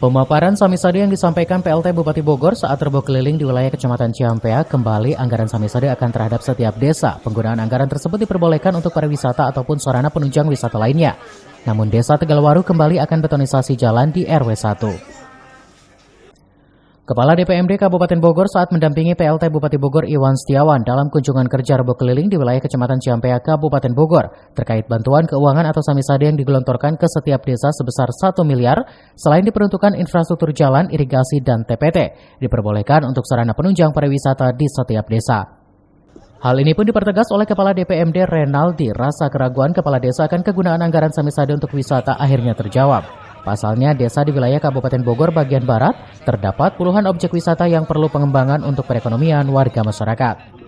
Pemaparan Samisade yang disampaikan PLT Bupati Bogor saat terbang keliling di wilayah Kecamatan Ciampea, kembali anggaran Samisade akan terhadap setiap desa. Penggunaan anggaran tersebut diperbolehkan untuk pariwisata ataupun sarana penunjang wisata lainnya. Namun Desa Tegalwaru kembali akan betonisasi jalan di RW 1. Kepala DPMD Kabupaten Bogor saat mendampingi PLT Bupati Bogor Iwan Setiawan dalam kunjungan kerja rebo keliling di wilayah Kecamatan Ciampea, Kabupaten Bogor terkait bantuan keuangan atau Samisade yang digelontorkan ke setiap desa sebesar 1 miliar selain diperuntukkan infrastruktur jalan, irigasi, dan TPT, diperbolehkan untuk sarana penunjang pariwisata di setiap desa. Hal ini pun dipertegas oleh Kepala DPMD Renaldi. Rasa keraguan Kepala Desa akan kegunaan anggaran Samisade untuk wisata akhirnya terjawab. Pasalnya, desa di wilayah Kabupaten Bogor bagian barat terdapat puluhan objek wisata yang perlu pengembangan untuk perekonomian warga masyarakat.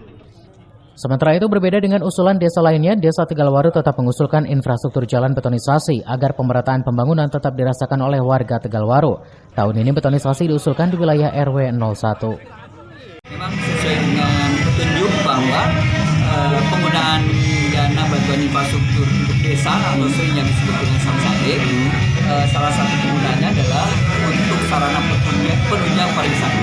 Sementara itu berbeda dengan usulan desa lainnya, Desa Tegalwaru tetap mengusulkan infrastruktur jalan betonisasi agar pemerataan pembangunan tetap dirasakan oleh warga Tegalwaru. Tahun ini betonisasi diusulkan di wilayah RW 01. Memang sesuai dengan petunjuk bahwa penggunaan dana bantuan infrastruktur untuk desa atau sering yang disebut dengan Samisade, salah satu penggunaannya adalah untuk sarana penunjang pariwisata.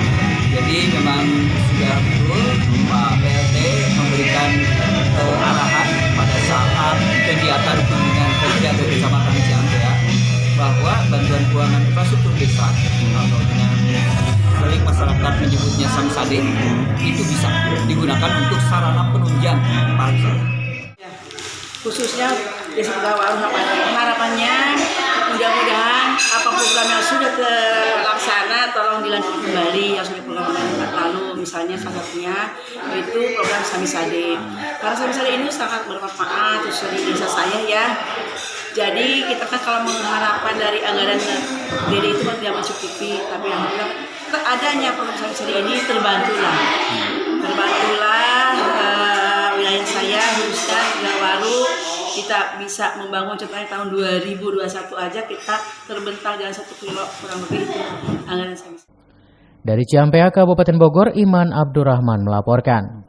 Jadi memang sudah betul Pak PLT memberikan arahan pada saat kegiatan kunjungan kerja ke Kecamatan Ciampea bahwa bantuan keuangan infrastruktur desa atau dengan sering masyarakat menyebutnya Samisade itu bisa digunakan untuk sarana penunjang pariwisata. Khususnya Desa Tegalwaru harapannya mudah-mudahan apa program yang sudah terlaksana tolong dilanjutkan kembali yang sudah program lalu, misalnya salah satunya yaitu program Samisade. Karena Samisade ini sangat bermanfaat khususnya di desa saya ya. Jadi kita kan kalau mengharapkan dari anggaran DD itu kan tidak mencukupi, tapi alhamdulillah adanya program Samisade ini terbantulah wilayah saya khususnya Tegalwaru kita bisa membangun contohnya tahun 2021 aja kita terbentang jalan 1 kilo kurang lebih itu anggaran Samisade. Dari Ciampea, Kabupaten Bogor, Iman Abdurrahman melaporkan.